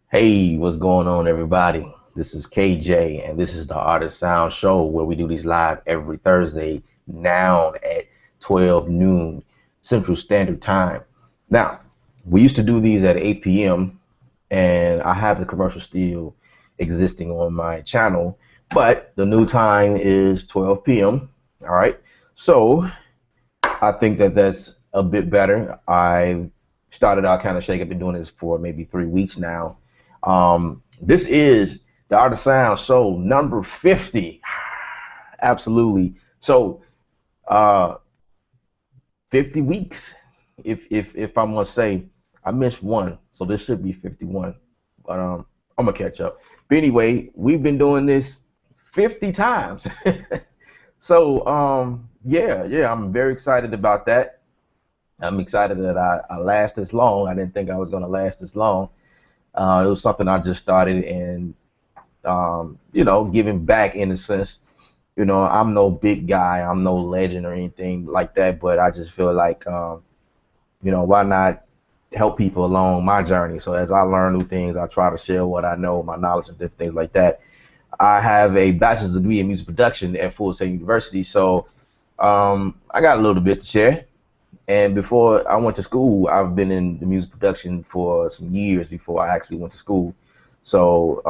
Hey, what's going on, everybody? This is KJ, and this is the Art of Sound Show where we do these live every Thursday now at 12 noon Central Standard Time. Now, we used to do these at 8 p.m., and I have the commercial still existing on my channel, but the new time is 12 p.m. All right. So I think that that's a bit better. I've started out kind of shaking. I've been doing this for maybe 3 weeks now. This is the Art of Sound show number 50. Absolutely. So, uh, 50 weeks. If I must say, I missed one, so this should be 51. But I'm gonna catch up. But anyway, we've been doing this 50 times. So yeah, I'm very excited about that. I'm excited that I last this long. I didn't think I was gonna last this long. It was something I just started and giving back in a sense. I'm no big guy, I'm no legend or anything like that, but I just feel like why not help people along my journey? So as I learn new things, I try to share what I know, my knowledge and different things like that. I have a bachelor's degree in music production at Full Sail University, so I got a little bit to share. And before I went to school, I've been in the music production for some years before I actually went to school. So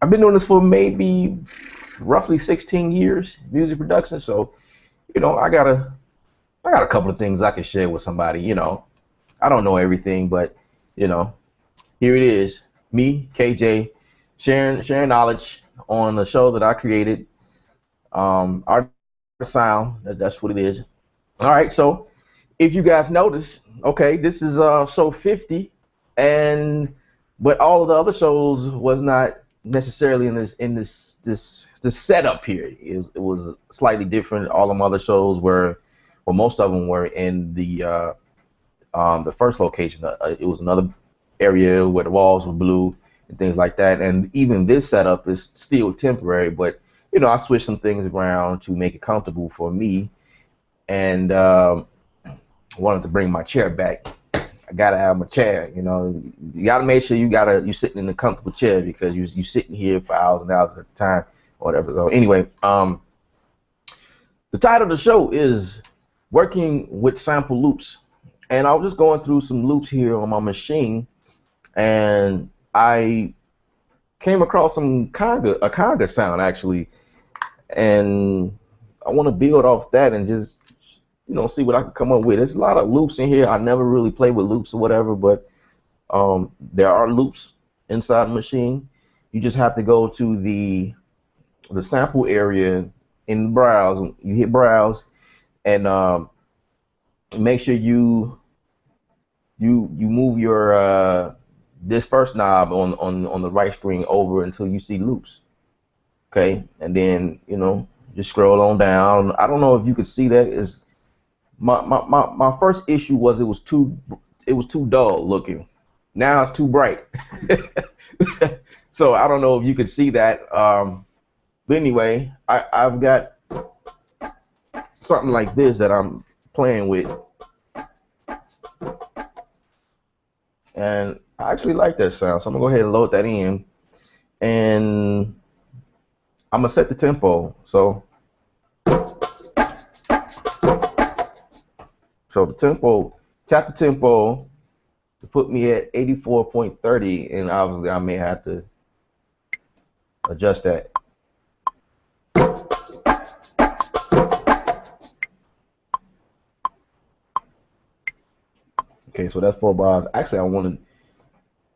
I've been doing this for maybe roughly 16 years, music production. So I got a couple of things I can share with somebody. I don't know everything, but you know, here it is, me, KJ, sharing knowledge on the show that I created. Art Sound, that's what it is. All right, so if you guys notice, okay, this is show 50, and but all of the other shows was not necessarily in this setup here. It was slightly different. All them other shows were, well, most of them were in the first location. It was another area where the walls were blue and things like that. And even this setup is still temporary, but I switched some things around to make it comfortable for me, and wanted to bring my chair back. I gotta have my chair. You gotta make sure you sitting in a comfortable chair because you sitting here for hours and hours at a time, or whatever. So anyway, the title of the show is working with sample loops, and I was just going through some loops here on my machine, and I came across a conga sound actually, and I want to build off that and just see what I can come up with. There's a lot of loops in here. I never really played with loops or whatever, but there are loops inside the machine. You just have to go to the sample area in the browse. You hit browse and make sure you move your this first knob on the right screen over until you see loops. Okay, and then just scroll on down. I don't know if you could see that. Is my first issue was it was too dull looking. Now it's too bright. So I don't know if you could see that. But anyway, I've got something like this that I'm playing with, and I actually like that sound. So I'm gonna go ahead and load that in, and I'm gonna set the tempo. So the tempo, tap the tempo to put me at 84.30, and obviously I may have to adjust that. Okay, so that's 4 bars. Actually, I want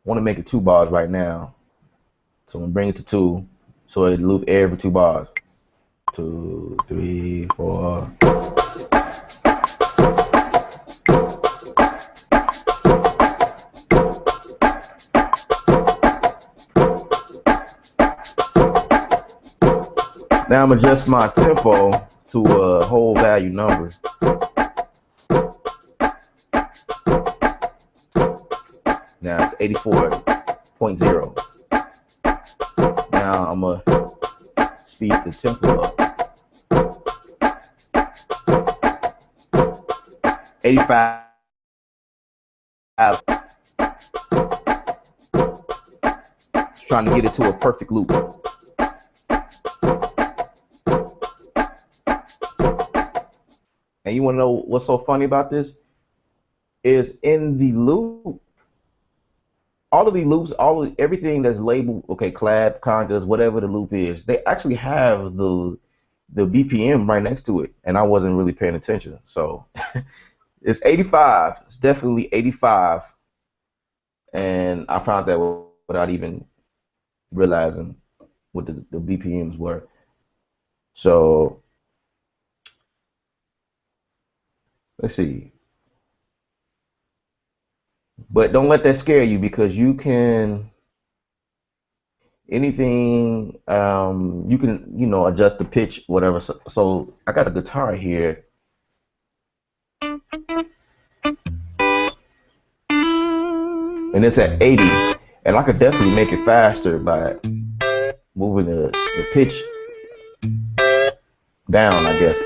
to make it 2 bars right now. So I'm gonna bring it to 2, so it loop every 2 bars. 2, 3, 4. Now I'm adjust my tempo to a whole value number. Now it's 84.0. Now I'm gonna speed the tempo up. 85. trying to get it to a perfect loop. And you want to know what's so funny about this? Is in the loop, all of the loops, everything that's labeled, okay, clap, congas, whatever the loop is, they actually have the BPM right next to it, and I wasn't really paying attention. So it's 85. It's definitely 85, and I found that without even realizing what the BPMs were. So let's see. But don't let that scare you, because you can anything you can, you know, adjust the pitch, whatever. So I got a guitar here, and it's at 80, and I could definitely make it faster by moving the pitch down, I guess,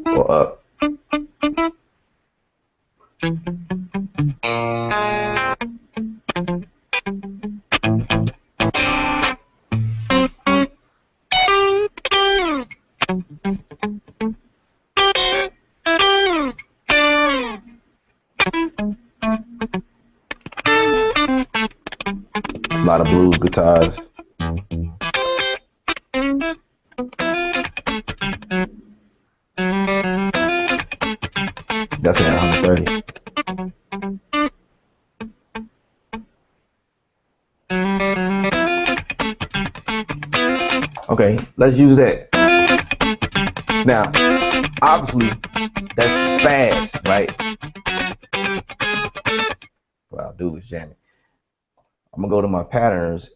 or up. It's a lot of blues guitars. That's at 130. Okay, let's use that. Now, obviously, that's fast, right? Well, I'll do this jamming. I'm gonna go to my patterns,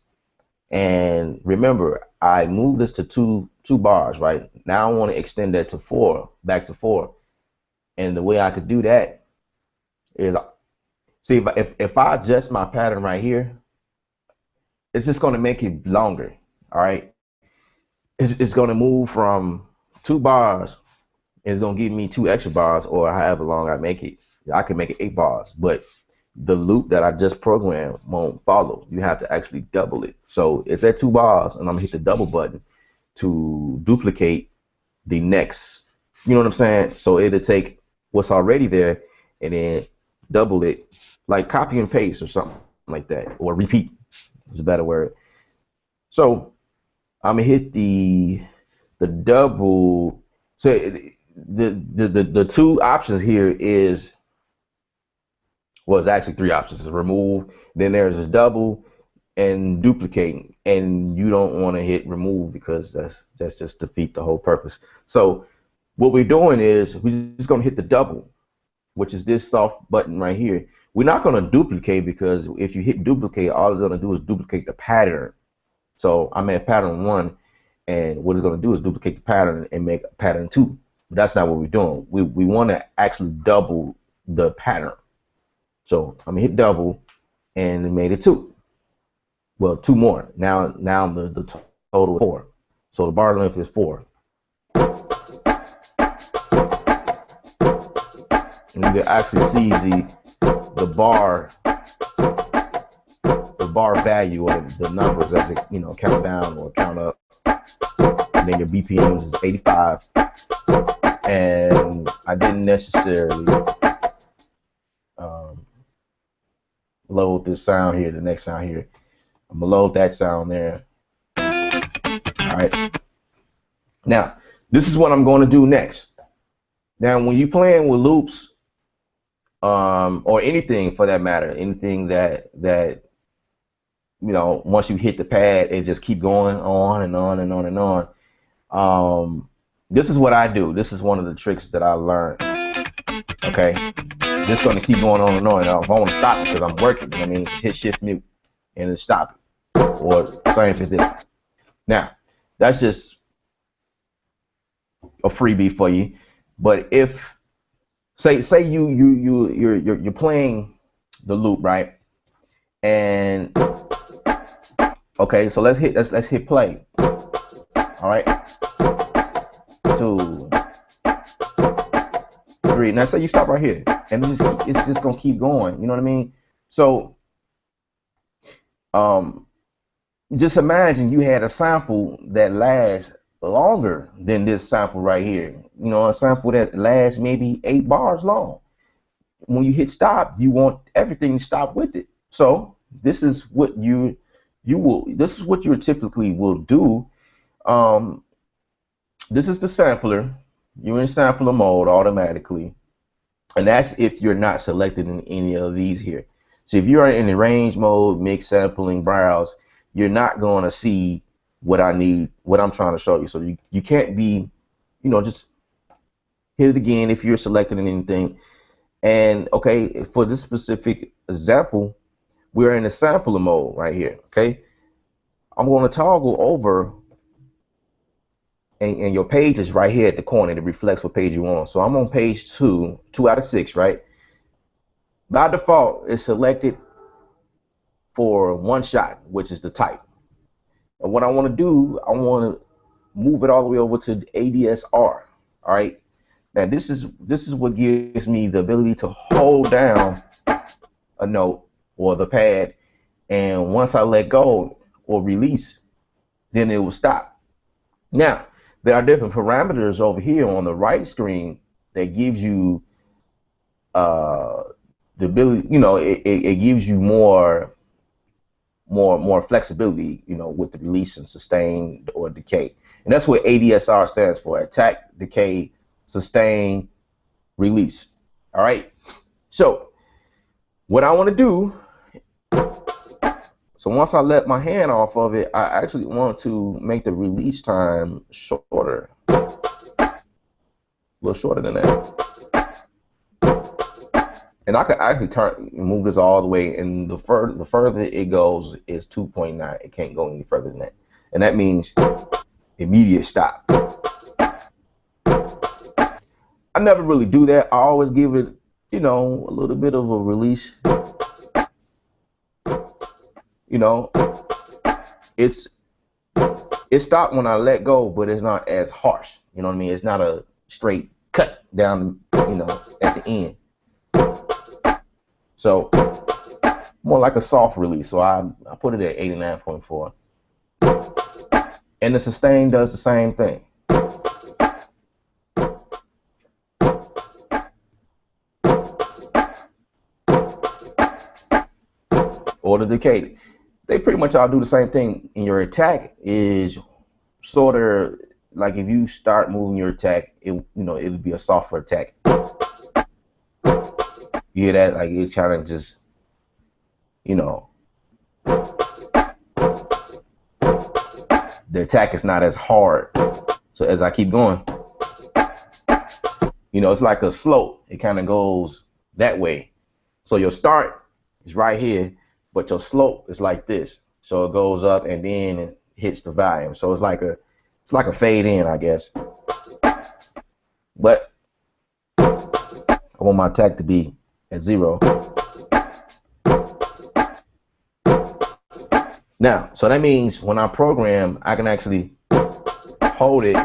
and remember, I moved this to two bars, right? Now I want to extend that to 4, back to 4, and the way I could do that is, see, if I adjust my pattern right here, it's just gonna make it longer. All right, it's gonna move from 2 bars. It's gonna give me 2 extra bars, or however long I make it. I can make it 8 bars, but the loop that I just programmed won't follow. You have to actually double it. So it's at 2 bars, and I'm gonna hit the double button to duplicate the next. You know what I'm saying? So it'll take what's already there and then double it, like copy and paste or something like that, or repeat is a better word. So I'm gonna hit the double. So the 2 options here is, well, it's actually 3 options. It's remove, then there's a double, and duplicate. And you don't want to hit remove, because that's just defeat the whole purpose. So what we're doing is we're just going to hit the double, which is this soft button right here. We're not going to duplicate, because if you hit duplicate, all it's going to do is duplicate the pattern. So I'm at pattern 1, and what it's going to do is duplicate the pattern and make pattern 2. But that's not what we're doing. We want to actually double the pattern. So I'm gonna hit double, and it made it 2. Well, 2 more. Now the total is 4. So the bar length is 4. And you can actually see the bar value, or the numbers as it, you know, count down or count up. And then your BPMs is 85. And I didn't necessarily load this sound here, the next sound here. I'm gonna load that sound there. All right. Now, this is what I'm going to do next. Now, when you're playing with loops, or anything for that matter, anything that you know, once you hit the pad, it just keep going on and on and on and on. This is what I do. This is one of the tricks that I learned. Okay. Just going to keep going on and on. Now, if I want to stop it because I'm working, I mean, hit shift mute and then stop it, or same for this. Now, that's just a freebie for you. But if say you're playing the loop, right? And okay, so let's hit play. All right, 2, 3, 3. Now say you stop right here, and it's just gonna keep going. You know what I mean? So um, just imagine you had a sample that lasts longer than this sample right here. You know, a sample that lasts maybe 8 bars long. When you hit stop, you want everything to stop with it. So this is what this is what you typically will do. Um, this is the sampler. You're in sampler mode automatically. And that's if you're not selected in any of these here. So if you're in the range mode, mix, sampling, browse, you're not going to see what I need, what I'm trying to show you. So you can't be, just hit it again if you're selected in anything. And okay, for this specific example, we're in the sampler mode right here. Okay, I'm going to toggle over, and your page is right here at the corner. It reflects what page you're on. So I'm on page 2 out of 6, right? By default, it's selected for one shot, which is the type. And what I want to do, I want to move it all the way over to ADSR. All right. Now this is what gives me the ability to hold down a note or the pad, and once I let go or release, then it will stop. Now there are different parameters over here on the right screen that gives you the ability, it gives you more flexibility, with the release and sustain or decay. And that's what ADSR stands for: attack, decay, sustain, release. All right. So what I want to do, so once I let my hand off of it, I actually want to make the release time shorter, a little shorter than that. And I could actually move this all the way, and the further it goes is 2.9. It can't go any further than that. And that means immediate stop. I never really do that. I always give it, a little bit of a release. It stopped when I let go, but it's not as harsh. You know what I mean? It's not a straight cut down, at the end. So more like a soft release. So I put it at 89.4. And the sustain does the same thing. Or the decay. They pretty much all do the same thing. And your attack is sort of like, if you start moving your attack, it'll be a softer attack. You hear that? Like, it's trying to just, the attack is not as hard. So as I keep going, it's like a slope. It kind of goes that way. So your start is right here, but your slope is like this. So it goes up and then it hits the volume. So it's like a fade in, I guess. But I want my attack to be at 0. Now, so that means when I program, I can actually hold it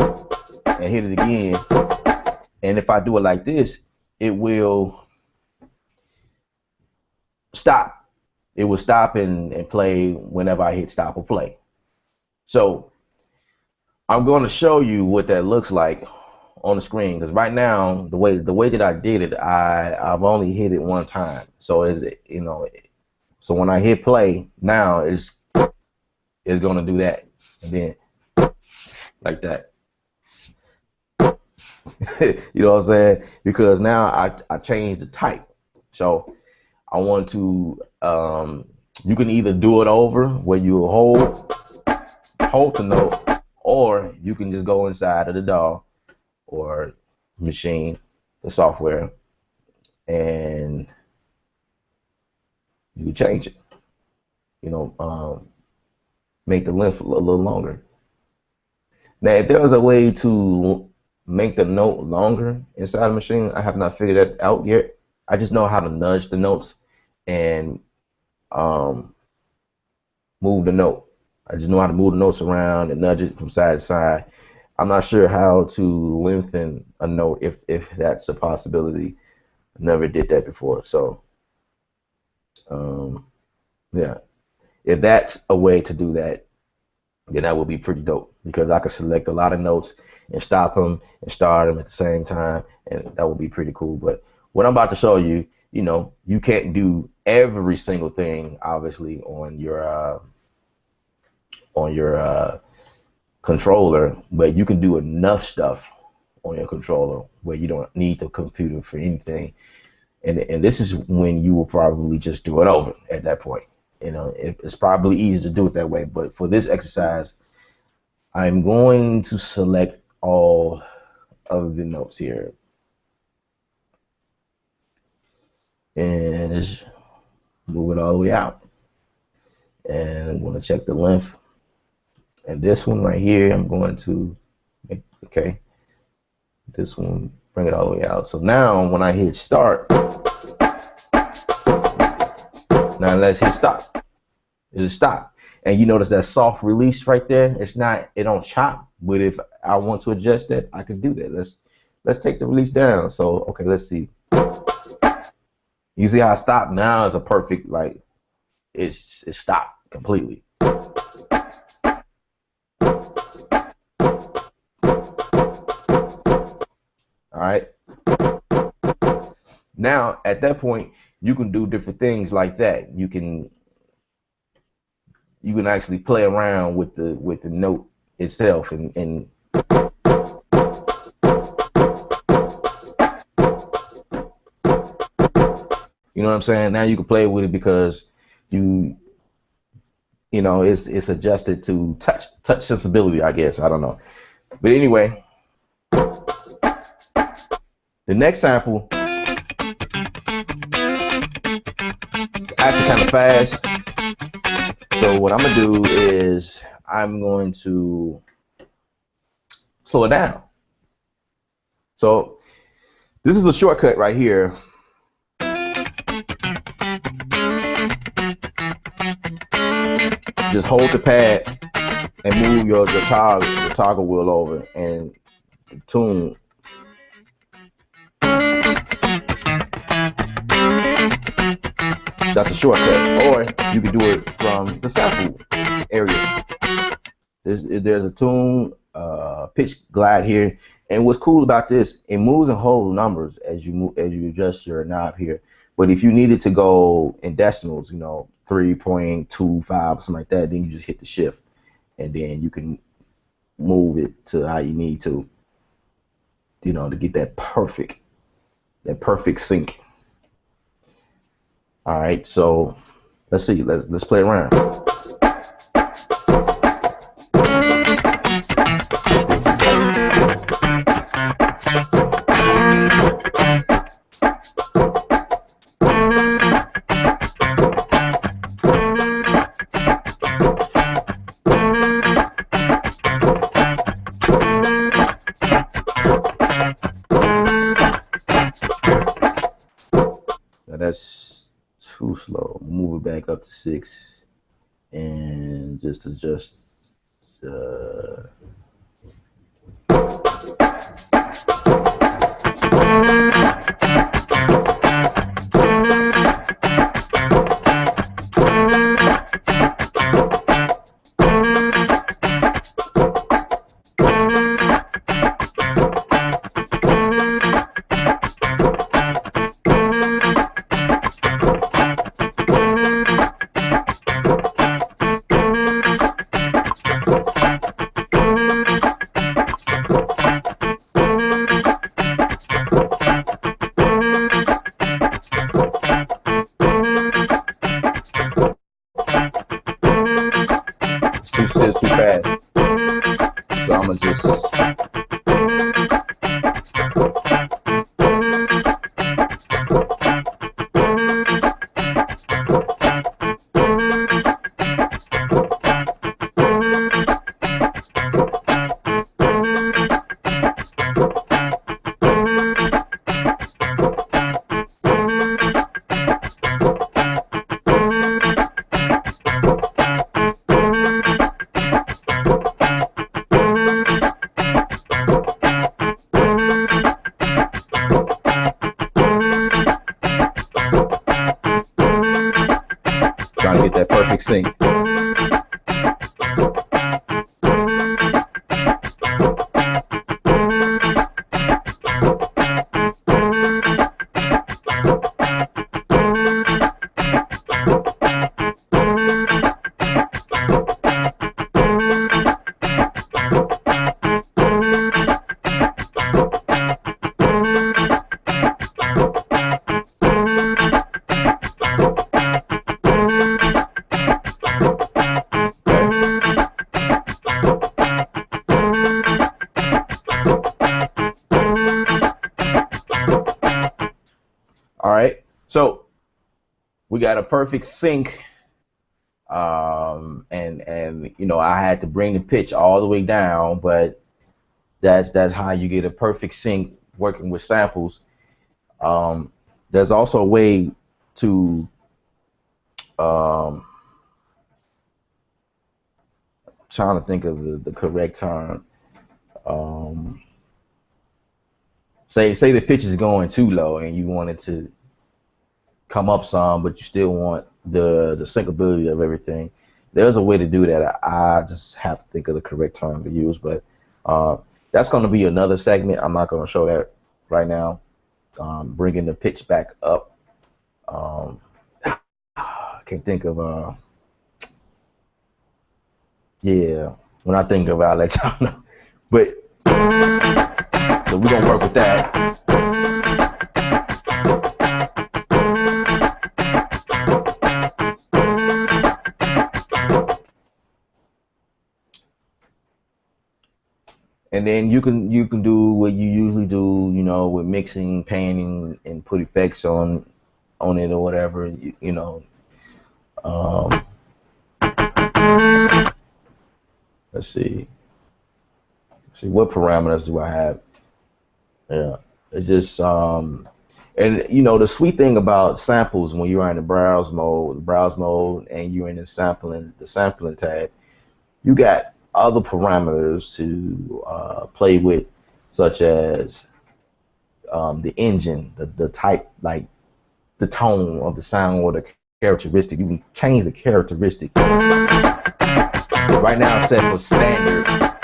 and hit it again. And if I do it like this, it will stop. It will stop and play whenever I hit stop or play. So I'm going to show you what that looks like on the screen, because right now the way that I did it, I've only hit it one time. So so when I hit play now, it's going to do that, and then like that. You know what I'm saying? Because now I changed the type. So I want to, you can either do it over where you hold the note, or you can just go inside of the DAW or Maschine, the software, and you can change it. Make the length a little longer. Now, if there was a way to make the note longer inside the Maschine, I have not figured that out yet. I just know how to nudge the notes and move the note. I just know how to move the notes around and nudge it from side to side. I'm not sure how to lengthen a note if that's a possibility. I never did that before. So um, yeah, if that's a way to do that, then that would be pretty dope because I could select a lot of notes and stop them and start them at the same time, and that would be pretty cool. But what I'm about to show you, you know, you can't do every single thing obviously on your controller, but you can do enough stuff on your controller where you don't need the computer for anything. And this is when you will probably just do it over at that point. You know, it's probably easy to do it that way, but for this exercise, I'm going to select all of the notes here. And just move it all the way out. And I'm going to check the length. And this one right here, I'm going to make, okay, this one, bring it all the way out. So now when I hit start, now let's hit stop. It'll stop. And you notice that soft release right there? It's not, it don't chop, but if I want to adjust that, I can do that. Let's take the release down. So, okay, let's see. You see how I stopped? Now it's a perfect, like, it's stopped completely. All right. Now, at that point, you can do different things like that. You can actually play around with the note itself and you know what I'm saying? Now you can play with it because you know it's adjusted to touch sensibility, I guess. I don't know. But anyway, the next sample is actually kind of fast. So what I'm gonna do is I'm going to slow it down. So this is a shortcut right here. Just hold the pad and move the toggle wheel over, and the tune. That's a shortcut, or you can do it from the sample area. There's a tune pitch glide here, and what's cool about this, it moves in whole numbers as you adjust your knob here. But if you needed to go in decimals, you know, 3.25 something like that, then you just hit the shift, and then you can move it to how you need to, you know, to get that perfect sync. All right, so let's see. Let's play around. Now that's too slow. Move it back up to 6 and just adjust. sync. All right, so we got a perfect sync, and you know, I had to bring the pitch all the way down, but that's how you get a perfect sync working with samples. There's also a way to trying to think of the correct term. Say the pitch is going too low and you want it to come up some, but you still want the syncability of everything. There's a way to do that. I just have to think of the correct term to use, but that's going to be another segment. I'm not going to show that right now. Bringing the pitch back up. I can't think of. Yeah, when I think of it, I'll let y'all know. But so we're gonna work with that. And then you can do what you usually do, you know, with mixing, panning, and put effects on it or whatever, you know. Let's see. What parameters do I have? Yeah, it's just and you know, the sweet thing about samples when you're in the browse mode, and you're in the sampling tab, you got other parameters to play with, such as the engine, the type, like the tone of the sound or the characteristic. You can change the characteristic. Right now it's set for standard, but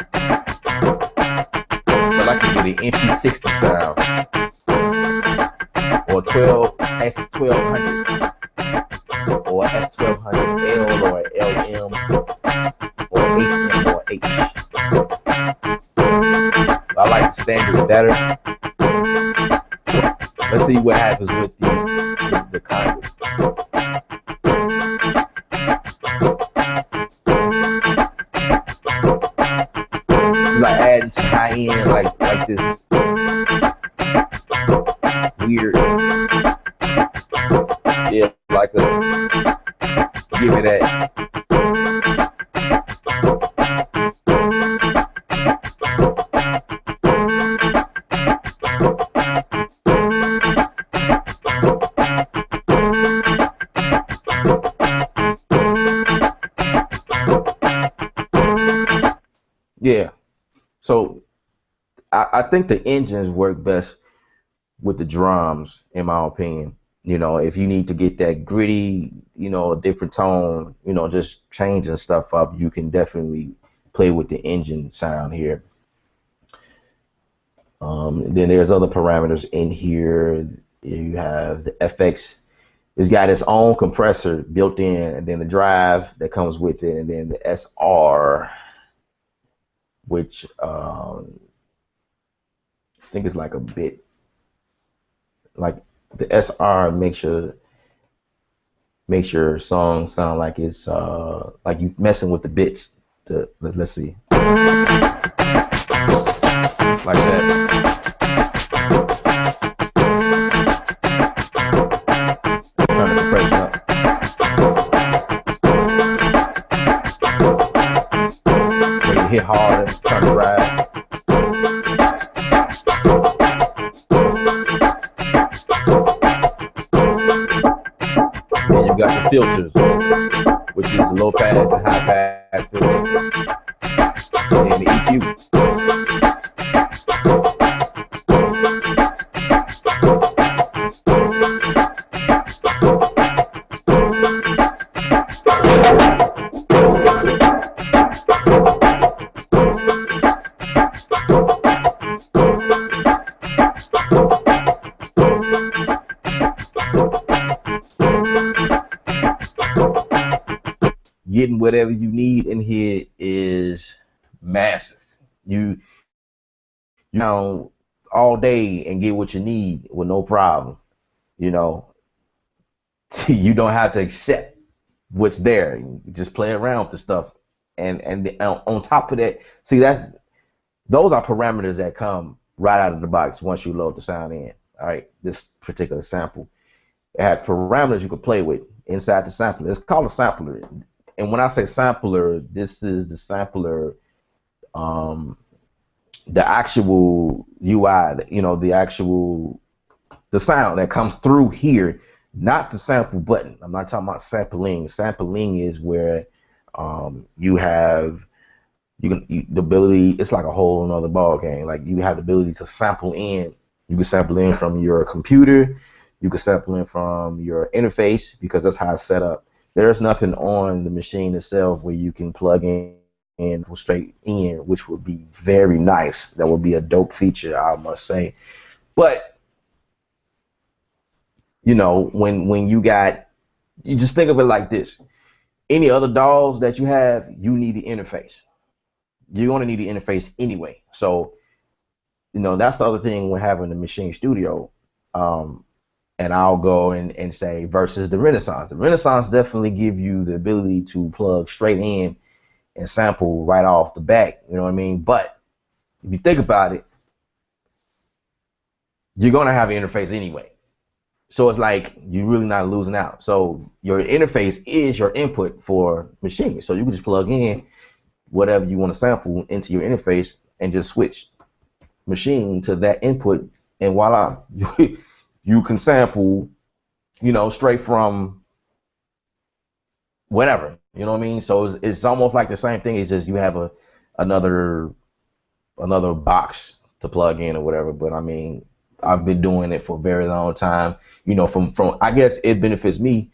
I can get an MP60 sound or S1200 or S1200L or LM or HM or H. I like the standard better. Let's see what happens with the Congress. Like adding some high end, like this weird, yeah, like give it that. Yeah. So I think the engines work best with the drums, in my opinion. You know, if you need to get that gritty, you know, a different tone, you know, just changing stuff up, you can definitely play with the engine sound here. Then there's other parameters in here. You have the FX. It's got its own compressor built in, and then the drive that comes with it, and then the SR, which I think is like a bit, like the SR makes your song sound like it's like you messing with the bits. Let's see, like that. Turn the compression up. So you hit harder, turn the drive. Then you got the filters, which is low pass and high pass filters. And then the EQ. Getting whatever you need in here is massive. You know, all day and get what you need with no problem. You know, you don't have to accept what's there. You just play around with the stuff, and on top of that, see that those are parameters that come right out of the box once you load the sound in. All right, this particular sample, it has parameters you can play with inside the sampler. It's called a sampler, and when I say sampler, this is the sampler, um, the actual UI, you know, the sound that comes through here, not the sample button. I'm not talking about sampling. Sampling is where you have the ability. It's like a whole another ball game. Like you have the ability to sample in. You can sample in from your computer. You can sample in from your interface because that's how it's set up. There's nothing on the machine itself where you can plug in straight in, which would be very nice. That would be a dope feature, I must say. But you know, when you just think of it like this. Any other DAWs that you have, you need the interface. You're going to need the interface anyway. So, you know, that's the other thing with having the Maschine Studio. And I'll go and say versus the Renaissance. The Renaissance definitely give you the ability to plug straight in and sample right off the bat. You know what I mean? But if you think about it, you're going to have an interface anyway. So it's like you're really not losing out. So your interface is your input for Maschine. So you can just plug in whatever you want to sample into your interface and just switch Maschine to that input, and voila, you can sample, you know, straight from whatever. You know what I mean? So it's almost like the same thing. It's just you have another box to plug in or whatever. But I mean, I've been doing it for a very long time. You know, from I guess it benefits me,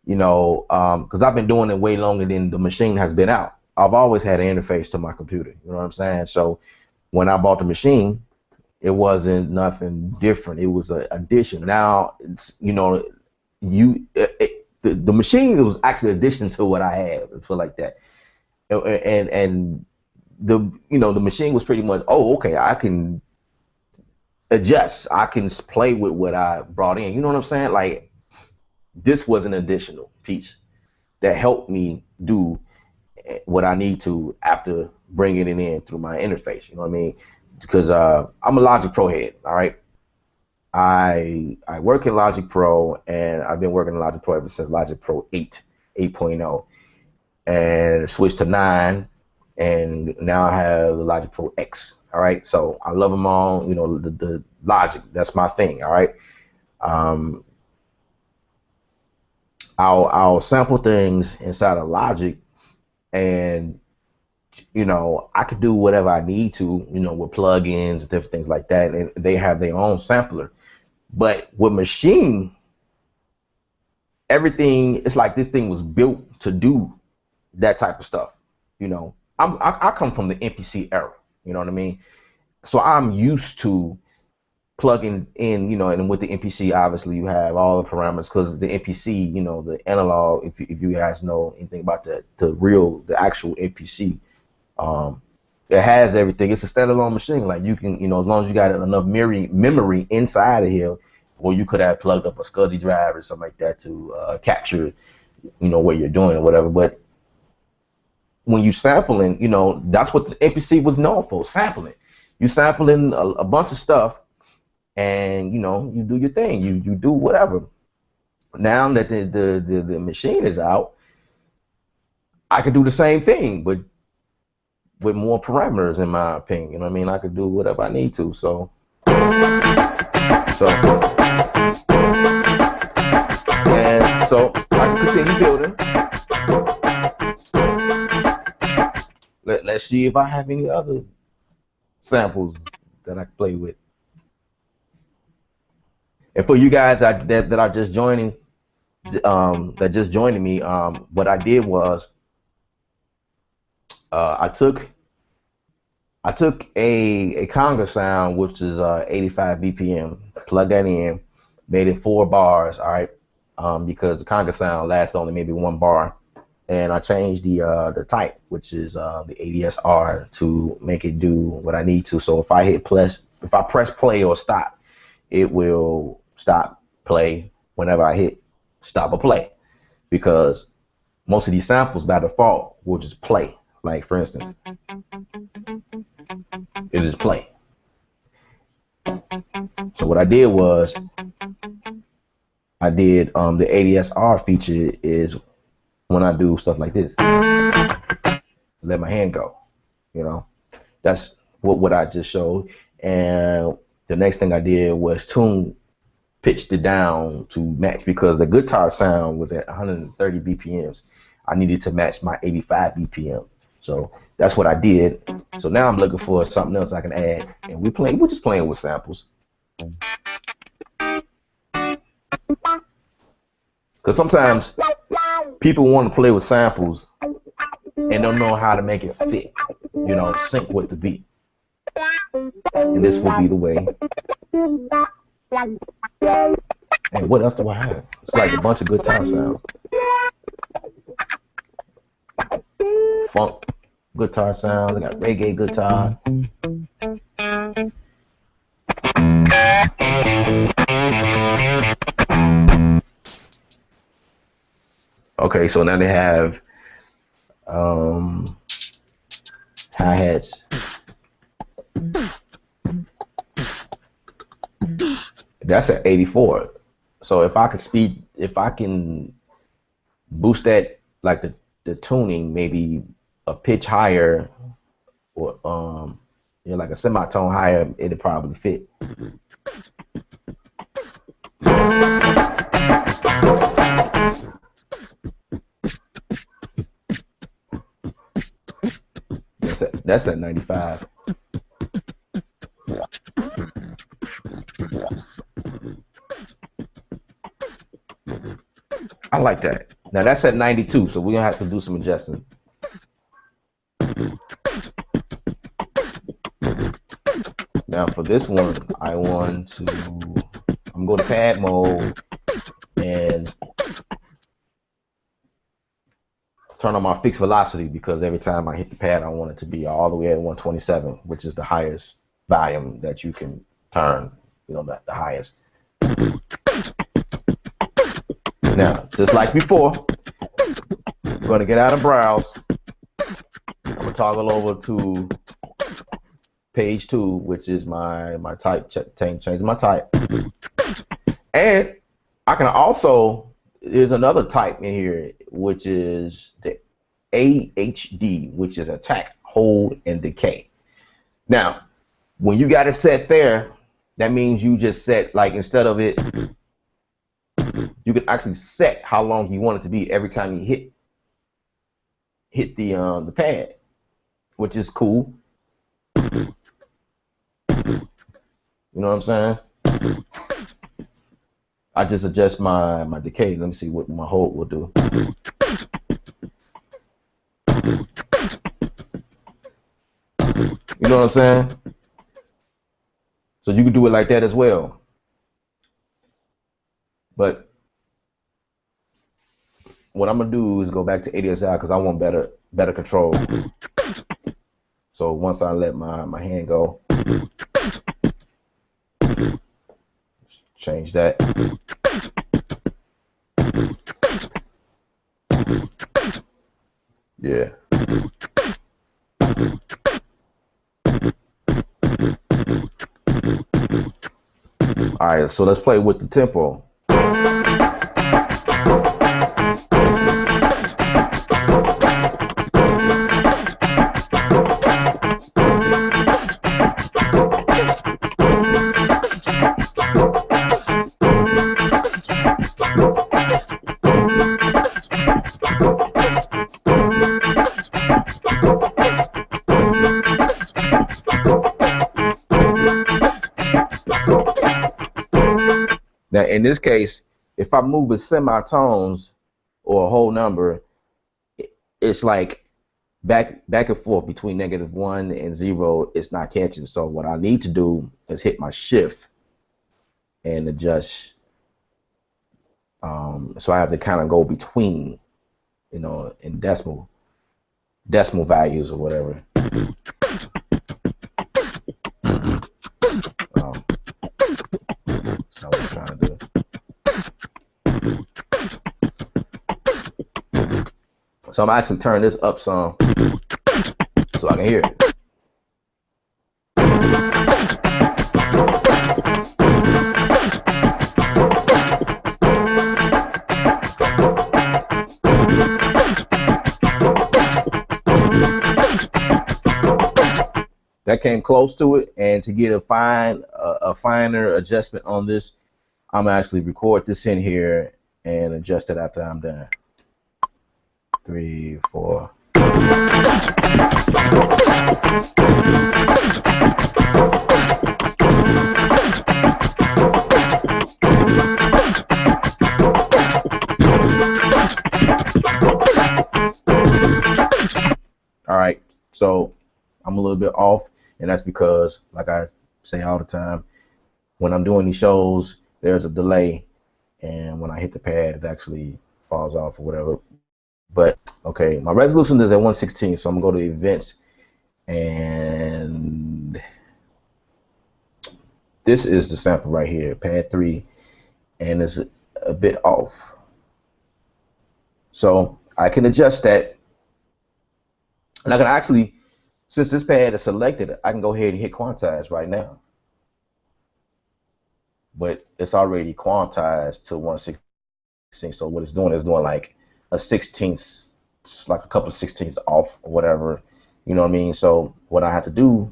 you know, because I've been doing it way longer than the Maschine has been out. I've always had an interface to my computer. You know what I'm saying? So when I bought the Maschine, it wasn't nothing different. It was an addition. Now it's, you know, the Maschine was actually an addition to what I had. I feel like that, and the, you know, the Maschine was pretty much, oh, okay, I can adjust. I can play with what I brought in. You know what I'm saying? Like, this was an additional piece that helped me do what I need to after bringing it in through my interface. You know what I mean? Because I'm a Logic Pro head. All right. I work in Logic Pro, and I've been working in Logic Pro ever since Logic Pro 8, 8.0, and switched to 9, and now I have the Logic Pro X. All right. So I love them all. You know, the Logic, that's my thing. All right. I'll sample things inside of Logic, and you know, I could do whatever I need to, you know, with plugins and different things like that, and they have their own sampler. But with Maschine, everything, it's like this thing was built to do that type of stuff. You know, I come from the MPC era. You know what I mean? So I'm used to plugging in, you know, and with the MPC, obviously you have all the parameters, because the MPC, you know, the analog, if you guys know anything about the actual MPC, it has everything. It's a standalone machine. Like you can, you know, as long as you got enough memory inside of here, or you could have plugged up a SCSI drive or something like that to capture, you know, what you're doing or whatever. But when you sampling, you know, that's what the MPC was known for, sampling. You sampling a bunch of stuff, and you know, you do your thing. You do whatever. Now that the machine is out, I could do the same thing, but with more parameters, in my opinion. You know what I mean? I could do whatever I need to. So and so I can continue building. Let's see if I have any other samples that I can play with. And for you guys that are just joining, that just joining me, what I did was I took I took a conga sound, which is 85 BPM, plugged that in, made it 4 bars, all right, because the conga sound lasts only maybe 1 bar, and I changed the type, which is the ADSR, to make it do what I need to. So if I press play or stop, it will stop, play whenever I hit stop or play, because most of these samples by default will just play. Like for instance, it just play. So what I did was I did the ADSR feature is when I do stuff like this, let my hand go. You know, that's what I just showed. And the next thing I did was pitched it down to match, because the guitar sound was at 130 BPMs. I needed to match my 85 BPM. So that's what I did. So now I'm looking for something else I can add, and we're just playing with samples. Because sometimes people want to play with samples and don't know how to make it fit, you know, sync with the beat. And this will be the way. And what else do I have? It's like a bunch of guitar sounds. Funk guitar sounds. I got reggae guitar. Okay, so now they have hi-hats. That's at 84. So if I can boost that, like the tuning, maybe a pitch higher, or like a semitone higher, it'll probably fit. That's at 95. I like that. Now that's at 92, so we're gonna have to do some adjusting. Now for this one, I'm going to pad mode and turn on my fixed velocity, because every time I hit the pad, I want it to be all the way at 127, which is the highest volume that you can turn, you know, the highest. Now, just like before, we're going to get out of browse. I'm going to toggle over to page 2, which is my type, change my type. And I can also, there's another type in here, which is the AHD, which is attack, hold, and decay. Now, when you got it set there, that means you just set, like, instead of it, you can actually set how long you want it to be every time you hit the pad, which is cool. You know what I'm saying? I just adjust my decay. Let me see what my hold will do. You know what I'm saying? So you can do it like that as well. But what I'm gonna do is go back to ADSI, because I want better control. So once I let my hand go, change that. Yeah. All right, so let's play with the tempo. Now, in this case, if I move with semitones or a whole number, it's like back and forth between -1 and 0, it's not catching. So what I need to do is hit my shift and adjust. So I have to kind of go between, you know, in decimal values or whatever. That's not what I'm trying to do. So I'm actually turning this up some so I can hear it. That came close to it, and to get a finer adjustment on this, I'm actually record this in here and adjust it after I'm done. 3, 4. All right, so I'm a little bit off, and that's because, like I say all the time, when I'm doing these shows, there's a delay, and when I hit the pad, it actually falls off or whatever. But okay, my resolution is at 116, so I'm gonna go to events, and this is the sample right here, pad 3, and it's a bit off. So I can adjust that, and I can actually, since this pad is selected, I can go ahead and hit quantize right now. But it's already quantized to 116, so what it's doing is doing like a 16th, like a couple of 16ths off or whatever, you know what I mean? So what I have to do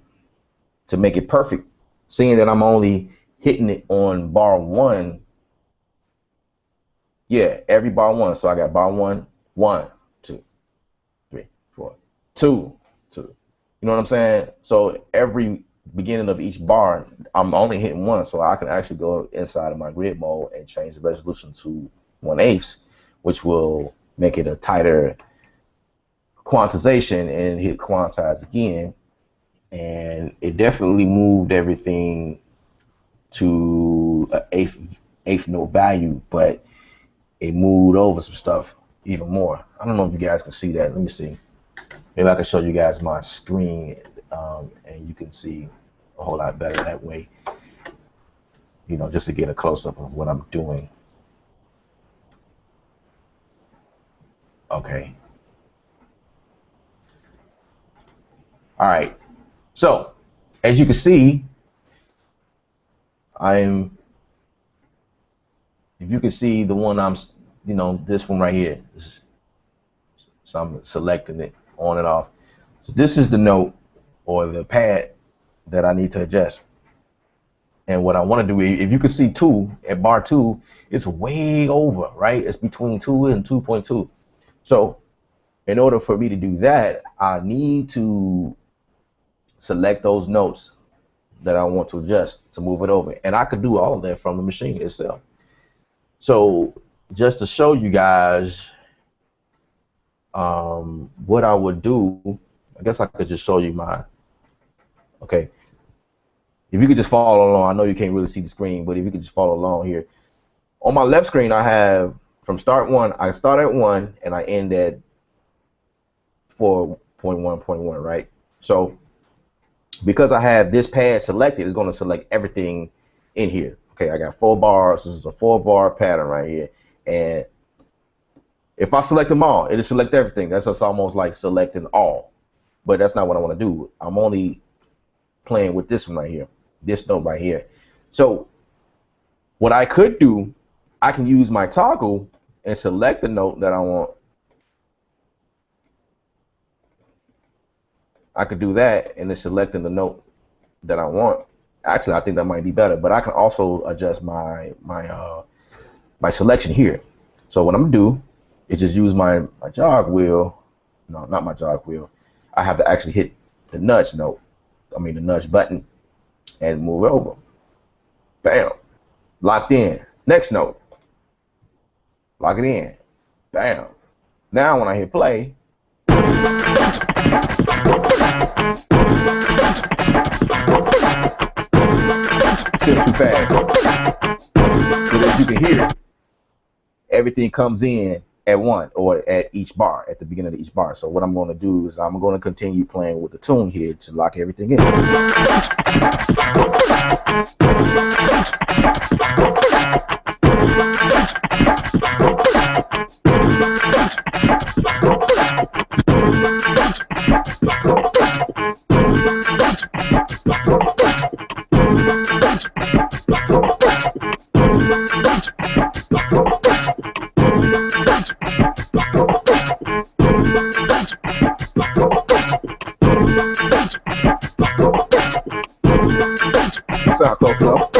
to make it perfect, seeing that I'm only hitting it on bar 1, yeah, every bar 1. So I got bar 1, 1, 2, 3, 4, 2, 2. You know what I'm saying? So every beginning of each bar, I'm only hitting 1, so I can actually go inside of my grid mode and change the resolution to 1/8, which will make it a tighter quantization, and hit quantize again, and it definitely moved everything to an eighth note value, but it moved over some stuff even more. I don't know if you guys can see that. Let me see. Maybe I can show you guys my screen, and you can see a whole lot better that way, you know, just to get a close-up of what I'm doing. Okay. All right. So as you can see, if you can see the one you know, this one right here. So I'm selecting it on and off. So this is the note or the pad that I need to adjust. And what I want to do, if you can see 2 at bar 2, it's way over, right? It's between 2 and 2.2. So in order for me to do that, I need to select those notes that I want to adjust to move it over. And I could do all of that from the machine itself. So just to show you guys what I would do, I guess I could just show you okay. If you could just follow along, I know you can't really see the screen, but if you could just follow along here. On my left screen, I have from start 1, I start at 1 and I end at 4.1.1, right? So because I have this pad selected, it's going to select everything in here. Okay, I got 4 bars. This is a 4-bar pattern right here. And if I select them all, it'll select everything. That's just almost like selecting all. But that's not what I want to do. I'm only playing with this one right here, this note right here. So what I could do, I can use my toggle and select the note that I want. I could do that, and it's selecting the note that I want. Actually, I think that might be better, but I can also adjust my selection here. So what I'm gonna do is just use my jog wheel. No, not my jog wheel. I have to actually hit the nudge note. I mean the nudge button and move it over. Bam. Locked in. Next note. Lock it in. Bam. Now when I hit play, Still too fast. But as you can hear, everything comes in at one or at each bar, at the beginning of each bar. So what I'm going to do is I'm going to continue playing with the tune here to lock everything in. Sound close enough.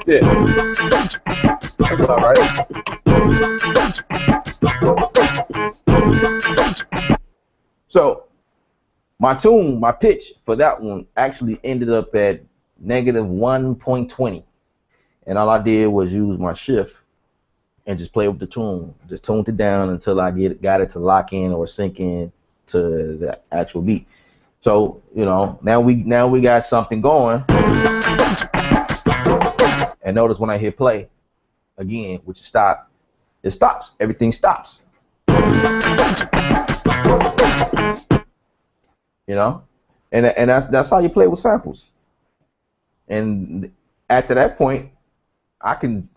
Yeah, that's about right. So my tune, my pitch for that one actually ended up at negative 1.20, and all I did was use my shift and just play with the tune, just tuned it down until I got it to lock in or sync in to the actual beat. So now we got something going. And notice when I hit play again, which is stop, it stops. Everything stops. And that's how you play with samples. And after that point, I can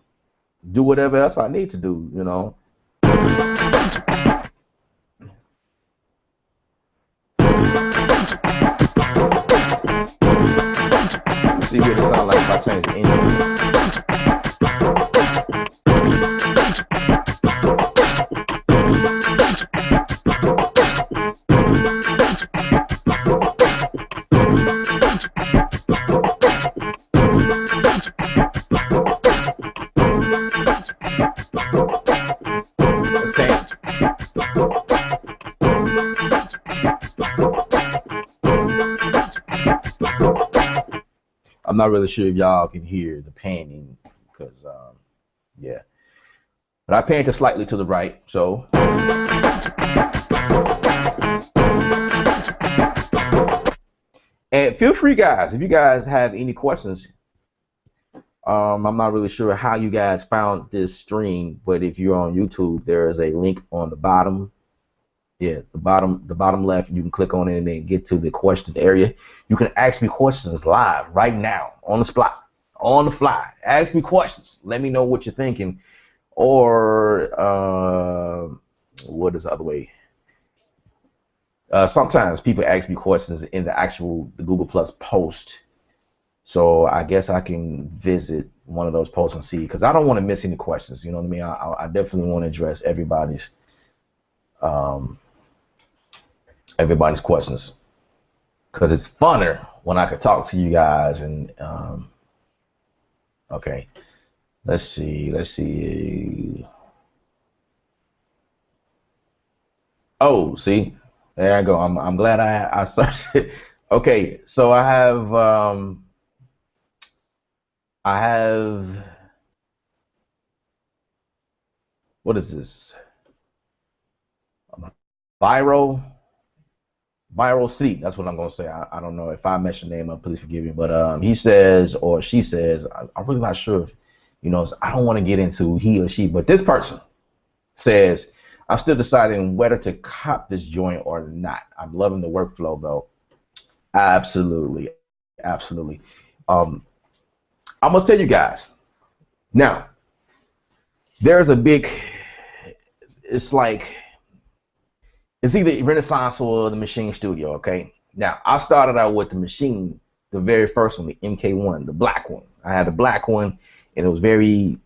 do whatever else I need to do, Let's see what it sounds like if I change the engine. I'm not really sure if y'all can hear the panning because, yeah. But I panned it slightly to the right, so. And feel free, guys, if you guys have any questions. I'm not really sure how you guys found this stream, but if you're on YouTube, there is a link on the bottom. Yeah, the bottom left. You can click on it and then get to the question area. You can ask me questions live right now on the spot, on the fly. Ask me questions. Let me know what you're thinking, or what is the other way? Sometimes people ask me questions in the Google Plus post. So I guess I can visit one of those posts and see, because I don't want to miss any questions. You know what I mean? I definitely want to address everybody's questions, because it's funner when I could talk to you guys. And okay, let's see. Oh, see, there I go. I'm glad I searched it. Okay, so I have what is this? Viral C. That's what I'm gonna say. I don't know if I messed your name up. Please forgive me. But he says, or she says, I'm really not sure if I don't want to get into he or she. But this person says, I'm still deciding whether to cop this joint or not. I'm loving the workflow though. Absolutely. I'm gonna tell you guys. Now, there's a big. It's like. It's either Renaissance or the Maschine Studio, okay? Now, I started out with the Maschine, the very first one, the MK1, the black one. I had the black one, and it was very,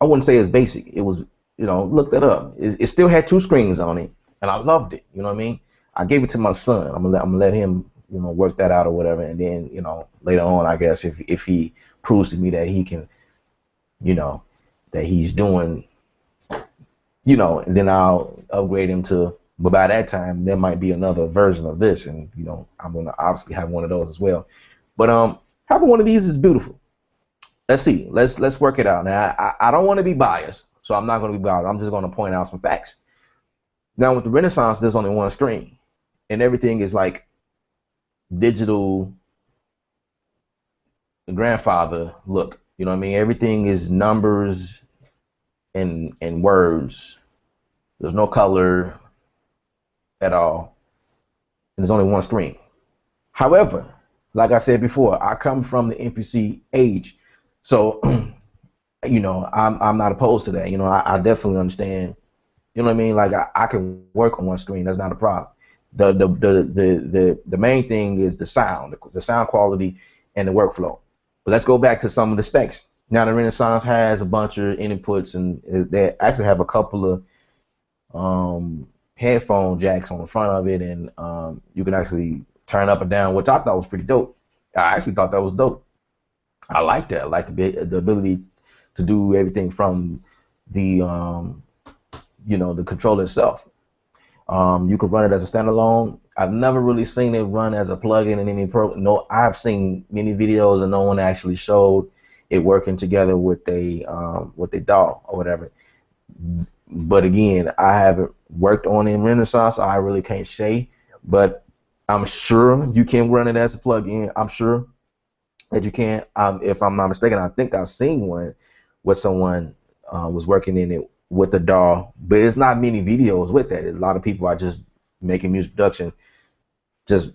I wouldn't say it's basic. It was, look that up. It still had 2 screens on it, and I loved it, you know what I mean? I gave it to my son. I'm gonna let him, work that out or whatever, and then, later on, I guess, if he proves to me that he can, that he's doing, and then I'll upgrade him to. But by that time, there might be another version of this, and I'm gonna obviously have one of those as well. But having one of these is beautiful. let's see. Let's work it out. Now, I don't want to be biased, so I'm not going to be biased. I'm just going to point out some facts. Now, with the Renaissance, there's only one screen, and everything is like digital grandfather look. You know what I mean? Everything is numbers and words. There's no color at all, and there's only one screen. However, like I said before, I come from the MPC age, so I'm not opposed to that. I definitely understand. You know what I mean? Like I can work on one screen. That's not a problem. The main thing is the sound quality, and the workflow. But let's go back to some of the specs. Now the Renaissance has a bunch of inputs, and they actually have a couple of headphone jacks on the front of it, and you can actually turn up and down, which I thought was pretty dope. I actually thought that was dope. I like that. I like the ability to do everything from the the controller itself. You could run it as a standalone. I've never really seen it run as a plugin in any pro. No, I've seen many videos and no one actually showed it working together with a DAW or whatever. But again, I haven't worked on it in Renaissance, so I really can't say. But I'm sure you can run it as a plugin. I'm sure that you can. If I'm not mistaken, I think I've seen one where someone was working in it with the DAW, but it's not many videos with that. A lot of people are just making music production, just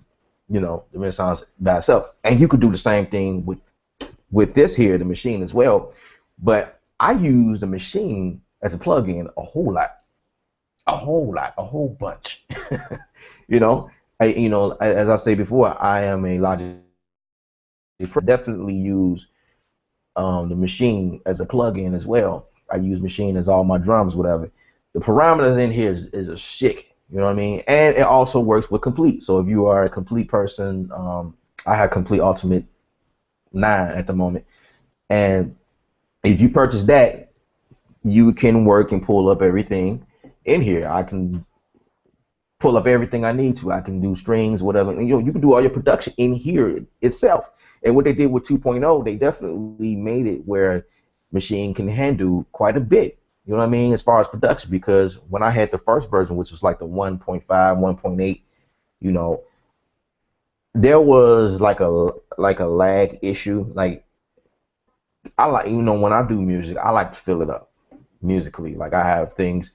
the Renaissance by itself. And you could do the same thing with this here, the Maschine as well. But I use the Maschine as a plugin a whole lot, a whole bunch. As I said before, I am a Logic. Definitely use the Maschine as a plugin as well. I use Maschine as all my drums, whatever. The parameters in here is a sick, you know what I mean? And it also works with Complete. So if you are a Complete person, I have Complete Ultimate 9 at the moment. And if you purchase that, you can work and pull up everything in here. I can pull up everything I need to. I can do strings, whatever. And, you can do all your production in here itself. And what they did with 2.0, they definitely made it where Maschine can handle quite a bit. You know what I mean? As far as production, because when I had the first version, which was like the 1.5, 1.8, there was like a lag issue. Like I like, when I do music, I like to fill it up musically. Like I have things.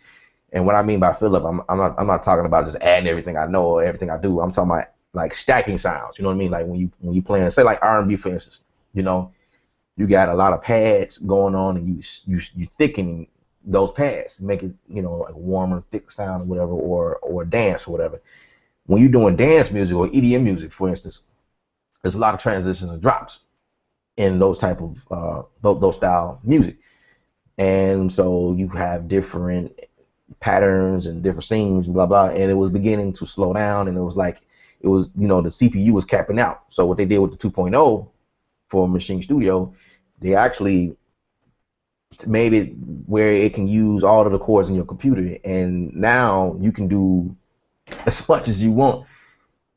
And what I mean by fill up, I'm not talking about just adding everything I know or everything I do. I'm talking about like stacking sounds. You know what I mean? Like when you playing, say like R&B for instance, you got a lot of pads going on, and you thickening those pads, make it like a warmer, thick sound or whatever, or dance or whatever. When you're doing dance music or EDM music, for instance, there's a lot of transitions and drops in those type of those style music, and so you have different patterns and different scenes, blah blah, and it was beginning to slow down, and it was the CPU was capping out. So what they did with the 2.0 for Maschine Studio, they actually made it where it can use all of the cores in your computer, and now you can do as much as you want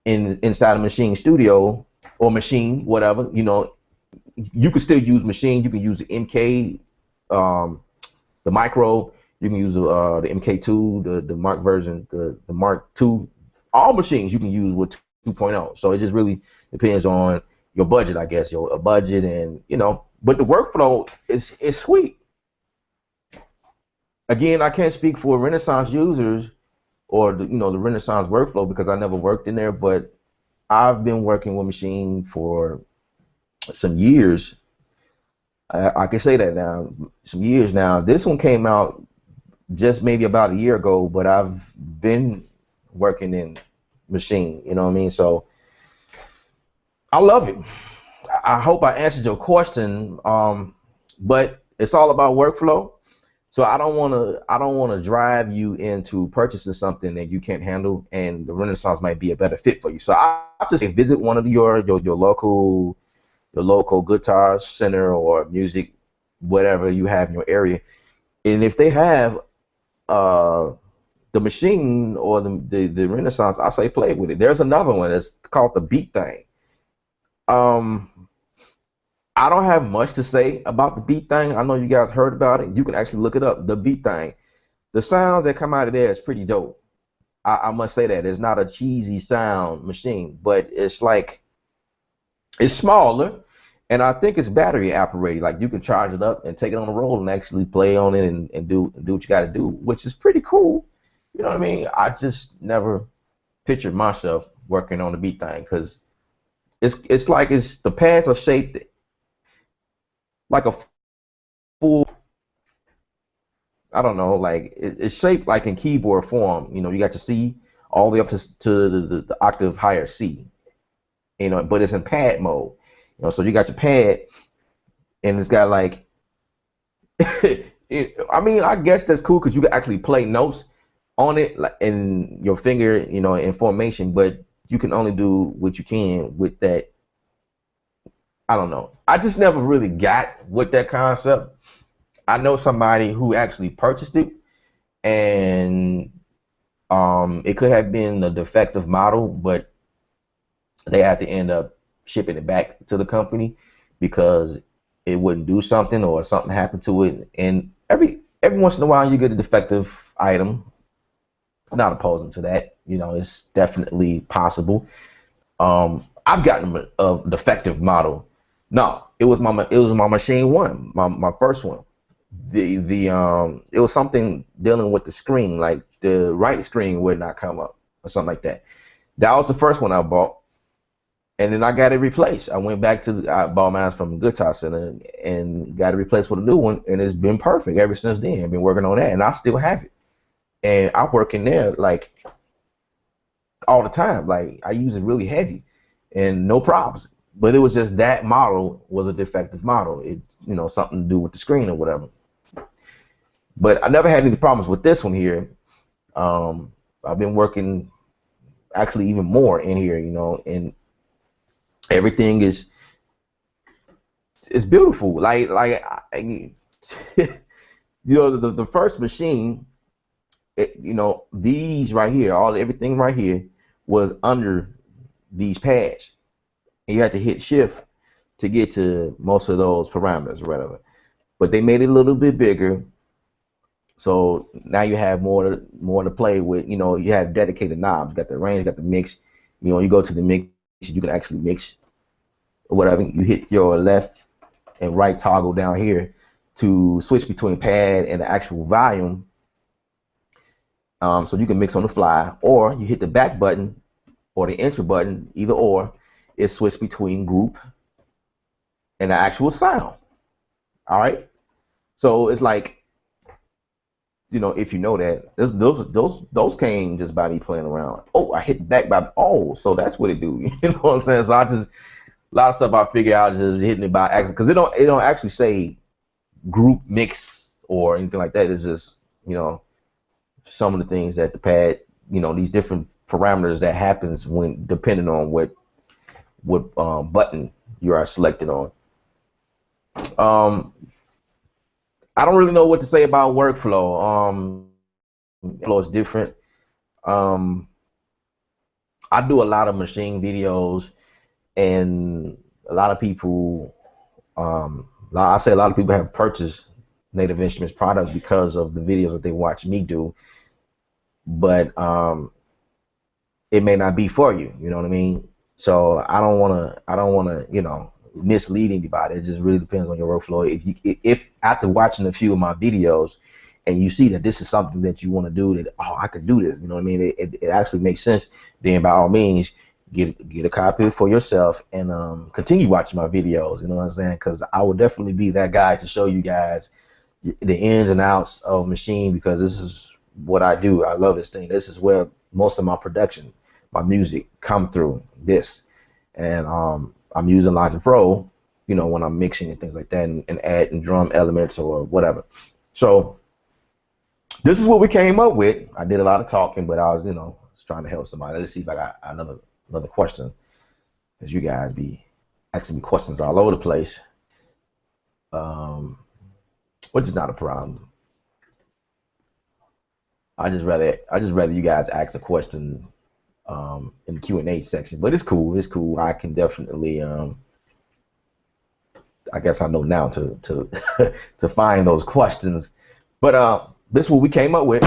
inside of Maschine Studio or Maschine, whatever. You can still use Maschine. You can use the MK, the Micro. You can use the MK2, the Mark version, the Mark II. All machines you can use with 2.0. So it just really depends on your budget, I guess, your budget, and but the workflow is sweet. Again, I can't speak for Renaissance users or the Renaissance workflow because I never worked in there, but I've been working with Maschine for some years. I can say that now, some years now. This one came out just maybe about a year ago, but I've been working in Maschine, you know what I mean? So I love it. I hope I answered your question, but it's all about workflow. So I don't want to drive you into purchasing something that you can't handle, and the Renaissance might be a better fit for you. So I'll just say visit one of your local guitar center or music, whatever you have in your area, and if they have the Maschine or the Renaissance, I say play with it. There's another one that's called the Beat Thing. I don't have much to say about the beat thing. I know you guys heard about it. You can actually look it up. The beat thing. The sounds that come out of there is pretty dope. I must say that it's not a cheesy sound machine, but it's like it's smaller, and I think it's battery operated. Like you can charge it up and take it on the road and actually play on it and do what you got to do, which is pretty cool. You know what I mean? I just never pictured myself working on the beat thing because it's like it's the pads are shaped like a full. I don't know, like it's shaped like in keyboard form. You know, you got your C all the way up to the octave higher C. You know, but it's in pad mode. You know, so you got your pad, and it's got like, I mean, I guess that's cool because you can actually play notes on it, like in your finger, you know, in formation. But you can only do what you can with that. I don't know. I just never really got with that concept. I know somebody who actually purchased it, and it could have been a defective model, but they had to end up shipping it back to the company because it wouldn't do something or something happened to it. And every once in a while you get a defective item. It's not opposing to that. You know, it's definitely possible. I've gotten a defective model. No, it was my Machine 1, my first one. The it was something dealing with the screen, like the right screen would not come up or something like that. That was the first one I bought, and then I got it replaced. I bought mine from Guitar Center and got it replaced with a new one, and it's been perfect ever since then. I've been working on that, and I still have it. And I work in there like all the time. Like I use it really heavy, and no problems. But it was just that model was a defective model. It, you know, something to do with the screen or whatever. But I never had any problems with this one here. I've been working actually even more in here, you know, and everything is beautiful. You know, the first machine, you know, these right here, everything right here was under these pads, and you had to hit shift to get to most of those parameters or whatever. But they made it a little bit bigger, so now you have more to play with. You know, you have dedicated knobs. You got the range, you got the mix. You know, you go to the mix, you can actually mix or whatever. You hit your left and right toggle down here to switch between pad and the actual volume. So you can mix on the fly, or you hit the back button or the enter button, either or. It switch between group and the actual sound. All right. So it's like, you know, if you know that those came just by me playing around. Oh, I hit the back by. Oh, so that's what it do. You know what I'm saying? So I just a lot of stuff I figure out just hitting it by accident because it don't actually say group mix or anything like that. It's just, you know, some of the things that the pad, you know, these different parameters that happens when depending on what button you are selected on. I don't really know what to say about workflow. Flow is different. Um, I do a lot of machine videos, and a lot of people, I say a lot of people have purchased Native Instruments product because of the videos that they watch me do, but it may not be for you. You know what I mean? So I don't wanna, you know, mislead anybody. It just really depends on your workflow. If after watching a few of my videos and you see that this is something that you want to do, that I could do this, you know what I mean? It actually makes sense. Then by all means, get a copy for yourself and continue watching my videos. You know what I'm saying? Because I will definitely be that guy to show you guys the ins and outs of Maschine, because this is what I do. I love this thing. This is where most of my production, my music come through this. And I'm using Logic Pro, you know, when I'm mixing and things like that, and adding drum elements or whatever. So this is what we came up with. I did a lot of talking, but I was, you know, just trying to help somebody. Let's see if I got another question, because you guys be asking me questions all over the place, which is not a problem. I just rather you guys ask a question in the Q&A section, but it's cool. It's cool. I can definitely I guess I know now to to find those questions. But this is what we came up with.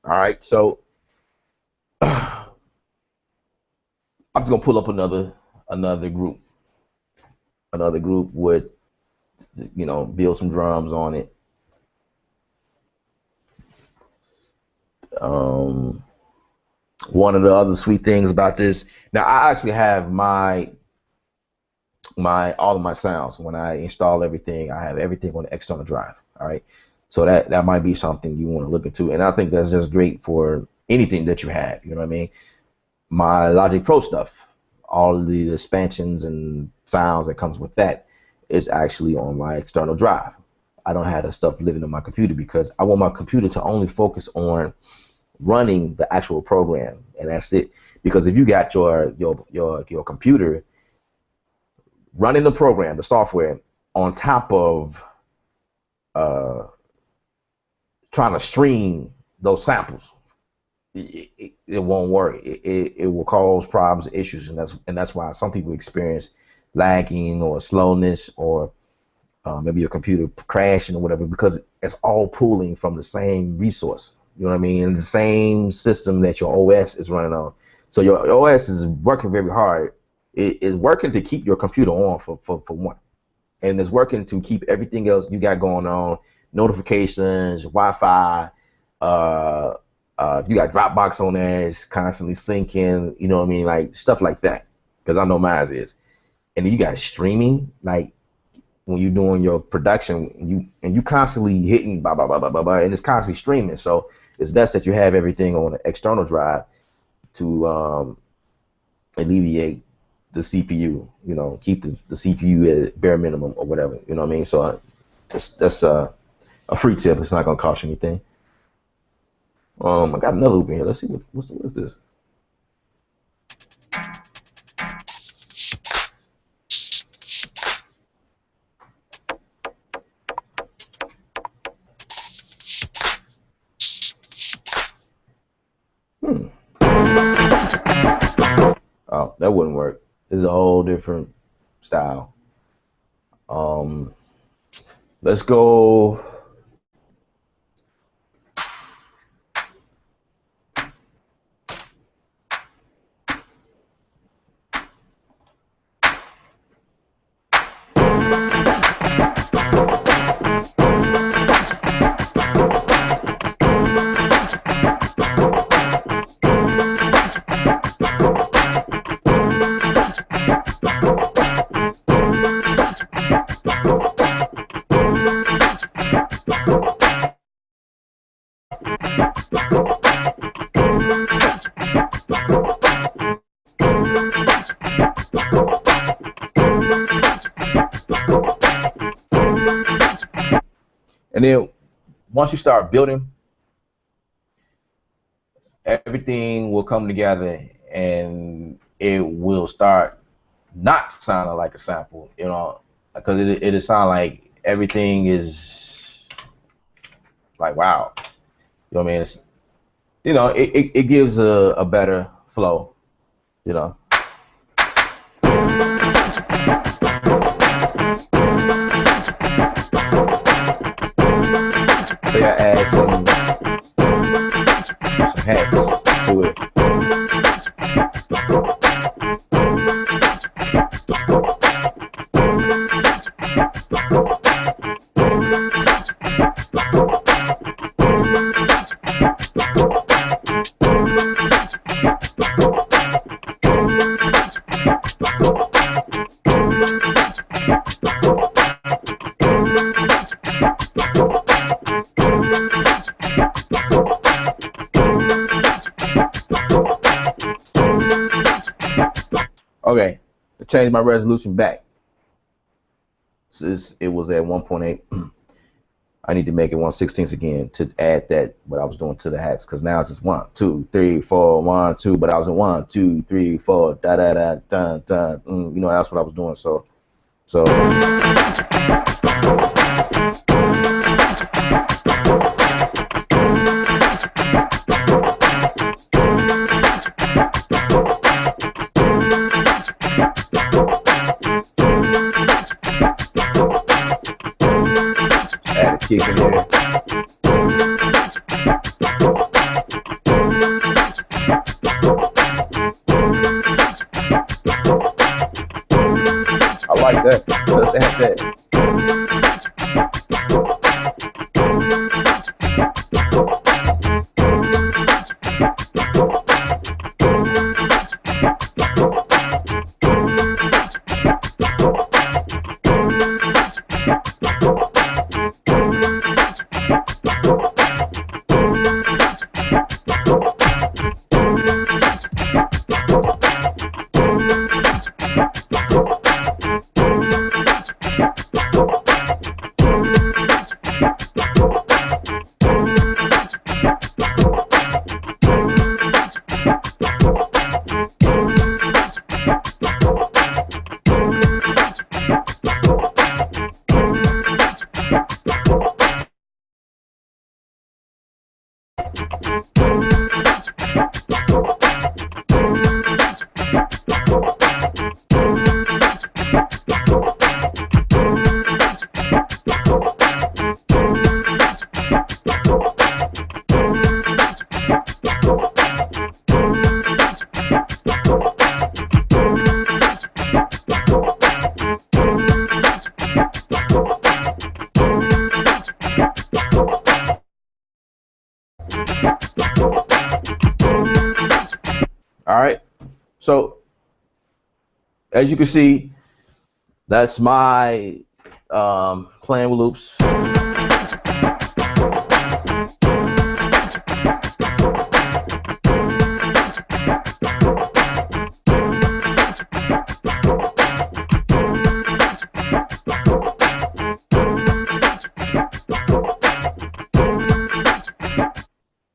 All right, so I'm just gonna pull up another group with, build some drums on it. One of the other sweet things about this, now I actually have all of my sounds. When I install everything, I have everything on the external drive. All right, so that might be something you want to look into, and I think that's just great for anything that you have. You know what I mean? My Logic Pro stuff, all of the expansions and sounds that comes with that is actually on my external drive. I don't have that stuff living on my computer because I want my computer to only focus on running the actual program, and that's it. Because if you got your computer running the program, the software, on top of trying to stream those samples, it won't work. It will cause problems, issues, and that's why some people experience lagging or slowness, or maybe your computer crashing or whatever, because it's all pulling from the same resource. You know what I mean? And the same system that your OS is running on. So your OS is working very hard. It is working to keep your computer on for one, and it's working to keep everything else you got going on, notifications, Wi-Fi. You got Dropbox on there, it's constantly syncing, you know what I mean, like stuff like that. Because I know mine is. And then you got streaming, like when you're doing your production, you constantly hitting blah blah blah blah blah blah, and it's constantly streaming. So it's best that you have everything on an external drive to alleviate the CPU. Keep the CPU at bare minimum or whatever. You know what I mean? So that's a free tip. It's not gonna cost you anything. I got another loop in here. Let's see what's this. Oh, that wouldn't work. This is a whole different style. Let's go. And then once you start building, everything will come together and it will start not sounding like a sample, because it'll sound like everything is like, wow. You know what I mean? It gives a better flow, Say I add some hats to it. Okay, to change my resolution back. Since it was at 1.8, I need to make it 1/16 again to add that what I was doing to the hats, because now it's just 1, 2, 3, 4, 1, 2, but I was in 1, 2, 3, 4, da da da da da. That's what I was doing. So So add a kick in there. I like that. Let's add that. All right. So as you can see, that's my playing with loops.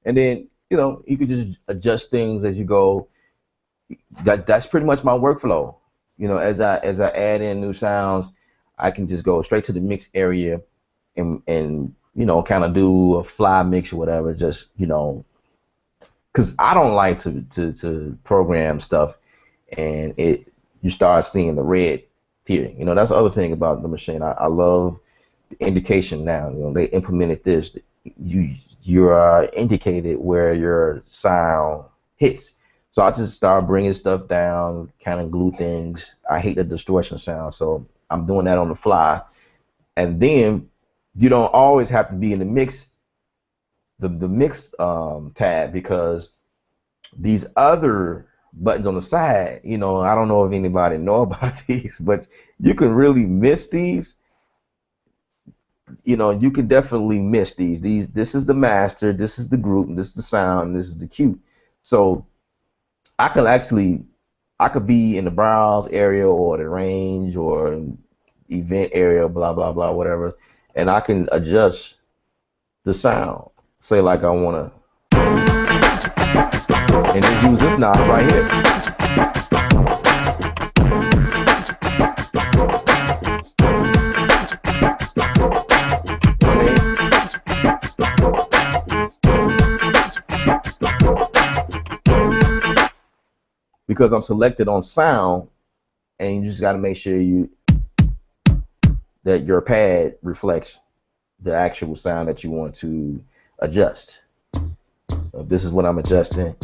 And then, you know, you can just adjust things as you go. That's pretty much my workflow. You know, as I add in new sounds, I can just go straight to the mix area and you know, kind of do a fly mix or whatever. Just, you know, because I don't like to program stuff and you start seeing the red here. You know, that's the other thing about the Maschine. I love the indication now. You know, they implemented this. You are indicated where your sound hits. So I just start bringing stuff down, kind of glue things. I hate the distortion sound, so I'm doing that on the fly. And then you don't always have to be in the mix, the mix tab, because these other buttons on the side, you know, I don't know if anybody know about these, but you can really miss these. You know, you can definitely miss these. This is the master, this is the group, and this is the sound, and this is the cue. So I could be in the browse area or the range or event area, blah blah blah, whatever, and I can adjust the sound. Say like I wanna, and just use this knob right here. Because I'm selected on sound, and you just got to make sure that your pad reflects the actual sound that you want to adjust. This is what I'm adjusting,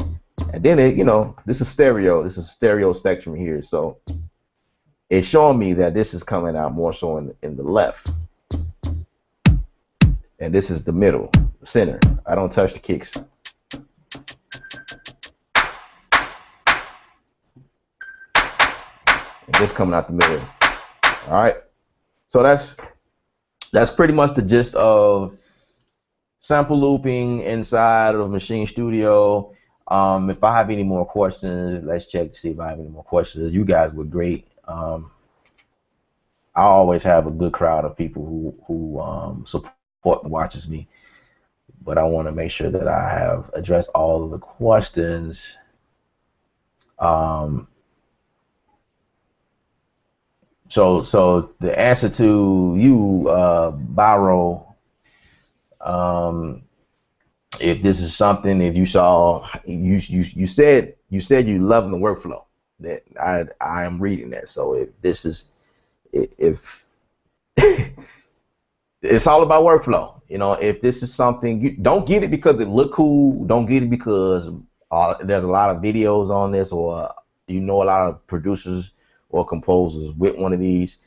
and then you know, this is stereo. This is stereo spectrum here, so it's showing me that this is coming out more so in the left, and this is the middle, center. I don't touch the kicks. And this coming out the middle. All right, so that's pretty much the gist of sample looping inside of Maschine Studio. If I have any more questions, let's check to see if I have any more questions. You guys were great. I always have a good crowd of people who support and watches me, but I want to make sure that I have addressed all of the questions. So the answer to you, Byro, um, if this is something, if you saw, you said you love the workflow. That I am reading that. So if this is if it's all about workflow. You know, if this is something, you don't get it because it look cool. Don't get it because there's a lot of videos on this, or you know a lot of producers or composers with one of these.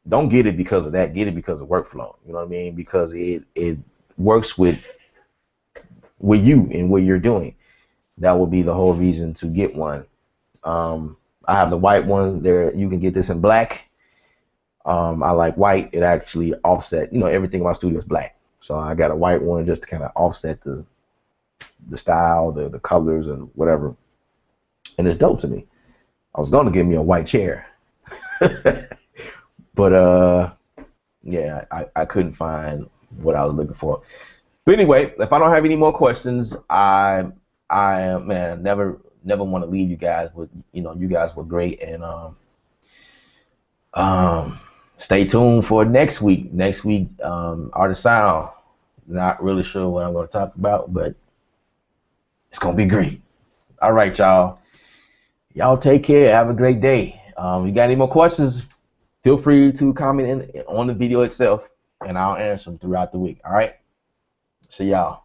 Don't get it because of that. Get it because of workflow. You know what I mean? Because it works with you and what you're doing. That will be the whole reason to get one. I have the white one there. You can get this in black. I like white. It actually offset, everything in my studio is black. So I got a white one just to kind of offset the style, the colors and whatever. And it's dope to me. I was going to give me a white chair, but yeah, I couldn't find what I was looking for. But anyway, if I don't have any more questions, man, never want to leave you guys with, you guys were great. And um stay tuned for next week. Next week, Art of Sound. Not really sure what I'm going to talk about, but it's going to be great. All right, y'all. Y'all take care. Have a great day. You got any more questions? Feel free to comment on the video itself, and I'll answer them throughout the week. All right. See y'all.